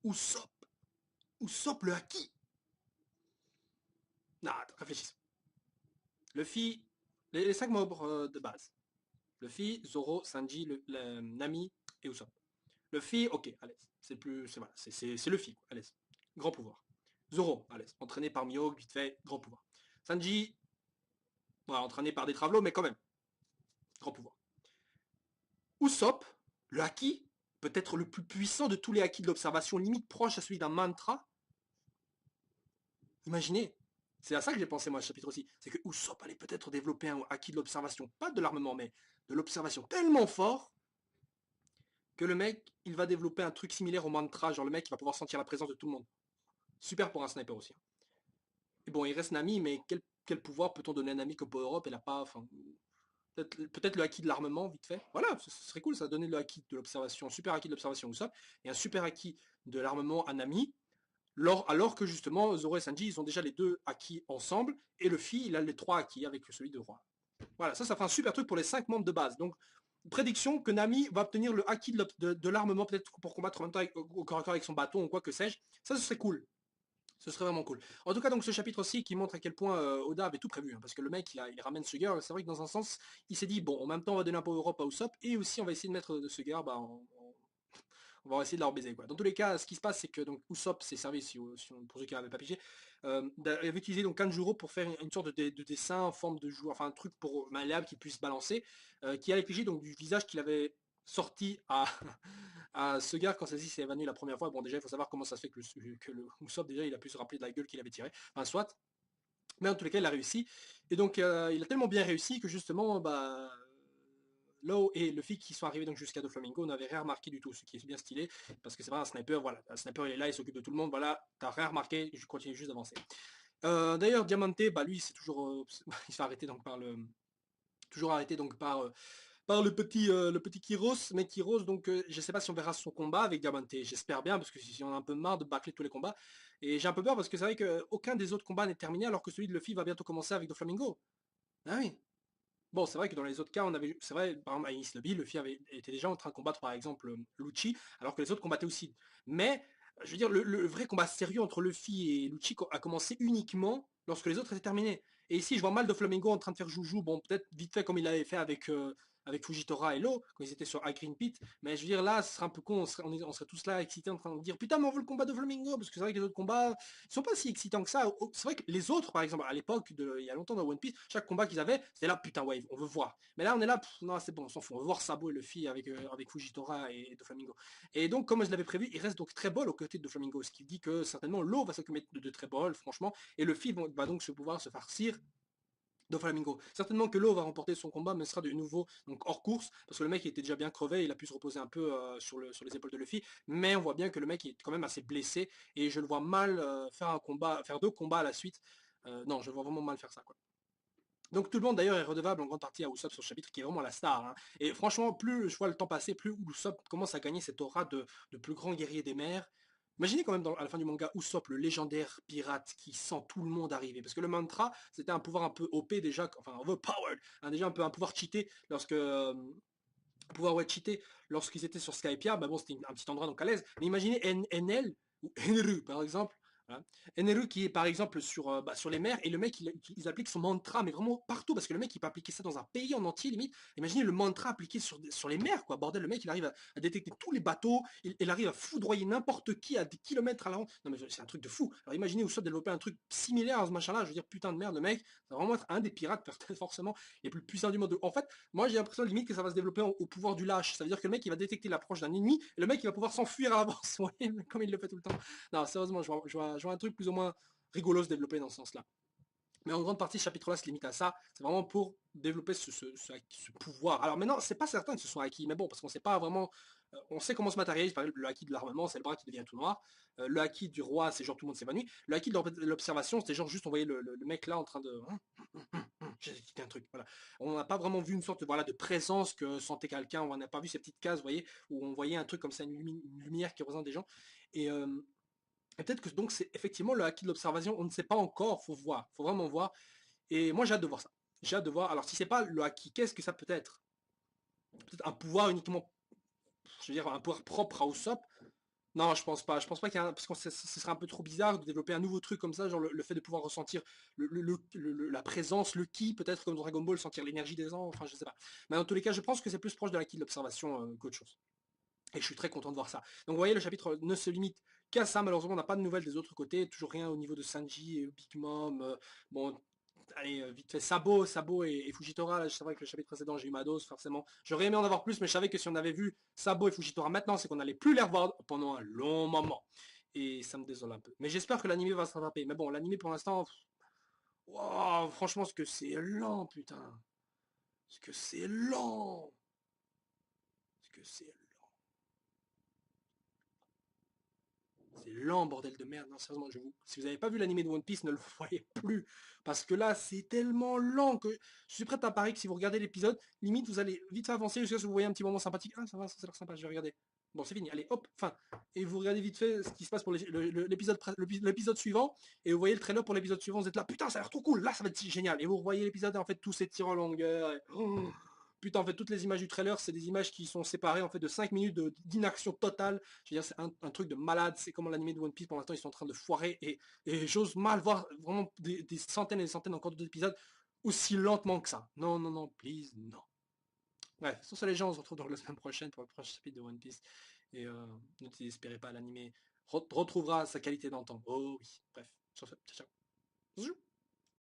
Usopp. Usopp le Haki. Non, attends, réfléchis. Luffy, les 5 membres de base. Luffy, Zoro, Sanji, Nami et Usopp. Luffy, ok, à l'aise. C'est plus, c'est voilà, c'est Luffy, quoi, à l'aise. Grand pouvoir. Zoro, à l'aise. Entraîné par Mihawk, vite fait, grand pouvoir. Sanji, voilà, entraîné par des travelots, mais quand même, grand pouvoir. Usopp, le haki, peut-être le plus puissant de tous les hakis de l'observation, limite proche à celui d'un mantra. Imaginez, c'est à ça que j'ai pensé moi, ce chapitre aussi. C'est que Usopp allait peut-être développer un haki de l'observation, pas de l'armement, mais de l'observation tellement fort que le mec, il va développer un truc similaire au mantra, genre le mec, il va pouvoir sentir la présence de tout le monde. Super pour un sniper aussi. Et bon, il reste Nami, mais quel pouvoir peut-on donner à Nami que pour Europe, elle a pas, enfin, peut-être le acquis de l'armement, vite fait. Voilà, ce serait cool, ça donner le acquis de l'observation, super acquis de l'observation Usopp, et un super acquis de l'armement à Nami, alors que justement, Zoro et Sanji, ils ont déjà les deux acquis ensemble, et Luffy, il a les trois acquis avec celui de Roi. Voilà, ça fait un super truc pour les 5 membres de base. Donc, prédiction que Nami va obtenir le acquis de l'armement, peut-être pour combattre en même temps au corps à corps avec son bâton ou quoi que sais-je. Ça, ce serait cool. Ce serait vraiment cool. En tout cas, donc ce chapitre aussi qui montre à quel point Oda avait tout prévu, hein, parce que le mec, il ramène Sugar. C'est vrai que dans un sens, il s'est dit bon, en même temps, on va donner un peu Europe à Usopp, et aussi on va essayer de mettre de Sugar, bah, on va essayer de la rebaiser, quoi. Dans tous les cas, ce qui se passe, c'est que donc Usopp s'est servi, pour ceux qui n'avaient pas pigé, il avait utilisé donc Kanjuro pour faire une sorte de dessin en forme de joue, enfin un truc pour malléable qui puisse balancer, qui allait piger donc du visage qu'il avait sorti à Sugar quand celle-ci s'est évanouie la première fois. Bon, déjà, il faut savoir comment ça se fait que le Usopp, déjà, il a pu se rappeler de la gueule qu'il avait tirée. Enfin, soit. Mais en tous les cas, il a réussi. Et donc, il a tellement bien réussi que justement, bah, Law et Luffy qui sont arrivés donc jusqu'à Doflamingo n'avaient rien remarqué du tout, ce qui est bien stylé, parce que c'est pas un sniper, voilà. Un sniper, il est là, il s'occupe de tout le monde, voilà. T'as rien remarqué, je continue juste d'avancer. D'ailleurs, Diamante, bah, lui, c'est toujours, il se fait arrêter donc toujours arrêté donc par le petit Kyros, mais Kyros, donc je sais pas si on verra son combat avec Diamante, j'espère bien, parce que si on a un peu marre de bâcler tous les combats, et j'ai un peu peur parce que c'est vrai que aucun des autres combats n'est terminé, alors que celui de Luffy va bientôt commencer avec Doflamingo. Ah oui. Bon, c'est vrai que dans les autres cas, on avait, c'est vrai, par exemple, à Enies Lobby, Luffy était déjà en train de combattre, par exemple, Lucci, alors que les autres combattaient aussi. Mais, je veux dire, le vrai combat sérieux entre Luffy et Lucci a commencé uniquement lorsque les autres étaient terminés. Et ici, je vois mal de Flamingo en train de faire joujou, bon, peut-être vite fait comme il avait fait avec Fujitora et Lo, quand ils étaient sur Green Pit, mais je veux dire, là, ce serait un peu con, on serait tous là excités en train de dire, putain, mais on veut le combat de Flamingo, parce que c'est vrai que les autres combats, ils sont pas si excitants que ça. C'est vrai que les autres, par exemple, à l'époque, il y a longtemps dans One Piece, chaque combat qu'ils avaient, c'était là, putain, ouais, on veut voir. Mais là, on est là, non, c'est bon, on s'en fout, on veut voir Sabo et Luffy avec Fujitora et Doflamingo. Et donc, comme je l'avais prévu, il reste donc Trebol aux côtés de Doflamingo, ce qui dit que certainement l'eau va s'occuper de Trebol, franchement, et Luffy va donc pouvoir se farcir Doflamingo. Certainement que Lo va remporter son combat, mais sera de nouveau donc hors course, parce que le mec il était déjà bien crevé, il a pu se reposer un peu sur les épaules de Luffy, mais on voit bien que le mec est quand même assez blessé, et je le vois mal faire deux combats à la suite. Non, je le vois vraiment mal faire ça, quoi. Donc tout le monde d'ailleurs est redevable en grande partie à Usopp sur ce chapitre qui est vraiment la star, hein. Et franchement, plus je vois le temps passer, plus Usopp commence à gagner cette aura de plus grand guerrier des mers. Imaginez quand même à la fin du manga Usopp, le légendaire pirate qui sent tout le monde arriver. Parce que le mantra, c'était un pouvoir un peu OP déjà, enfin overpowered, hein, déjà un pouvoir cheaté lorsque pouvoir cheater lorsqu'ils étaient sur Skypiea, bah bon, c'était un petit endroit donc à l'aise. Mais imaginez NL ou Enru par exemple. Voilà. Enru qui est par exemple sur les mers et le mec il applique son mantra mais vraiment partout parce que le mec il peut appliquer ça dans un pays en entier limite. Imaginez le mantra appliqué sur les mers quoi. Bordel, le mec il arrive à détecter tous les bateaux, il arrive à foudroyer n'importe qui à des kilomètres à la ronde. Non mais c'est un truc de fou. Alors imaginez Usopp développer un truc similaire à ce machin là. Je veux dire putain de merde le mec, ça va vraiment être un des pirates forcément les plus puissants du monde. En fait, moi j'ai l'impression limite que ça va se développer au pouvoir du lâche. Ça veut dire que le mec il va détecter l'approche d'un ennemi et le mec il va pouvoir s'enfuir à l'avance, ouais, comme il le fait tout le temps. Non, sérieusement, je vois un truc plus ou moins rigolo se développer dans ce sens-là. Mais en grande partie, ce chapitre-là se limite à ça. C'est vraiment pour développer ce pouvoir. Alors maintenant, c'est pas certain que ce soit acquis, mais bon, parce qu'on sait pas vraiment. On sait comment se matérialise, par exemple, le acquis de l'armement, c'est le bras qui devient tout noir. Le acquis du roi, c'est genre tout le monde s'évanouit. Le acquis de l'observation, c'était genre juste on voyait le mec là en train de. J'ai quitté un truc. Voilà. On n'a pas vraiment vu une sorte voilà, de présence que sentait quelqu'un. On n'a pas vu ces petites cases, vous voyez, où on voyait un truc comme ça, une lumière qui représente des gens. Et, euh, et peut-être que donc c'est effectivement le acquis de l'observation, on ne sait pas encore, faut voir, faut vraiment voir. Et moi j'ai hâte de voir ça. J'ai hâte de voir. Alors si c'est pas le acquis, qu'est-ce que ça peut être? Peut-être un pouvoir uniquement, je veux dire un pouvoir propre à Usopp. Non, je pense pas qu'il y a parce que ce serait un peu trop bizarre de développer un nouveau truc comme ça, genre le fait de pouvoir ressentir la présence, le ki, peut-être comme dans Dragon Ball, sentir l'énergie des ans, enfin je sais pas. Mais dans tous les cas, je pense que c'est plus proche de la ki de l'observation qu'autre chose. Et je suis très content de voir ça. Donc vous voyez, le chapitre ne se limite qu'à ça. Malheureusement, on n'a pas de nouvelles des autres côtés. Toujours rien au niveau de Sanji et Big Mom. Bon, allez, vite fait, Sabo et Fujitora. Là, c'est vrai que le chapitre précédent, j'ai eu ma dose, forcément. J'aurais aimé en avoir plus, mais je savais que si on avait vu Sabo et Fujitora maintenant, c'est qu'on n'allait plus les revoir pendant un long moment. Et ça me désole un peu. Mais j'espère que l'anime va se rattraper. Mais bon, l'anime pour l'instant, wow, franchement, ce que c'est lent, putain. Ce que c'est lent. Ce que c'est C'est lent, bordel de merde. Non, sérieusement, si vous n'avez pas vu l'animé de One Piece, ne le voyez plus. Parce que là, c'est tellement lent que je suis prêt à parier que si vous regardez l'épisode, limite, vous allez vite fait avancer jusqu'à ce que vous voyez un petit moment sympathique. Ah, ça va, ça a l'air sympa, je vais regarder. Bon, c'est fini. Allez, hop, fin. Et vous regardez vite fait ce qui se passe pour l'épisode suivant. Et vous voyez le trailer pour l'épisode suivant. Vous êtes là, putain, ça a l'air trop cool. Là, ça va être génial. Et vous revoyez l'épisode et en fait, tout s'étire en longueur. Oh, putain, en fait, toutes les images du trailer, c'est des images qui sont séparées en fait de 5 minutes d'inaction totale. Je veux dire, c'est un truc de malade. C'est comment l'anime de One Piece, pour l'instant, ils sont en train de foirer. Et j'ose mal voir vraiment des centaines et des centaines encore d'épisodes aussi lentement que ça. Non, non, non, please, non. Bref, sur ce, les gens, on se retrouve donc la semaine prochaine pour le prochain chapitre de One Piece. Et ne désespérez pas, l'anime retrouvera sa qualité d'antan. Oh oui, bref, sur ce, ciao, ciao.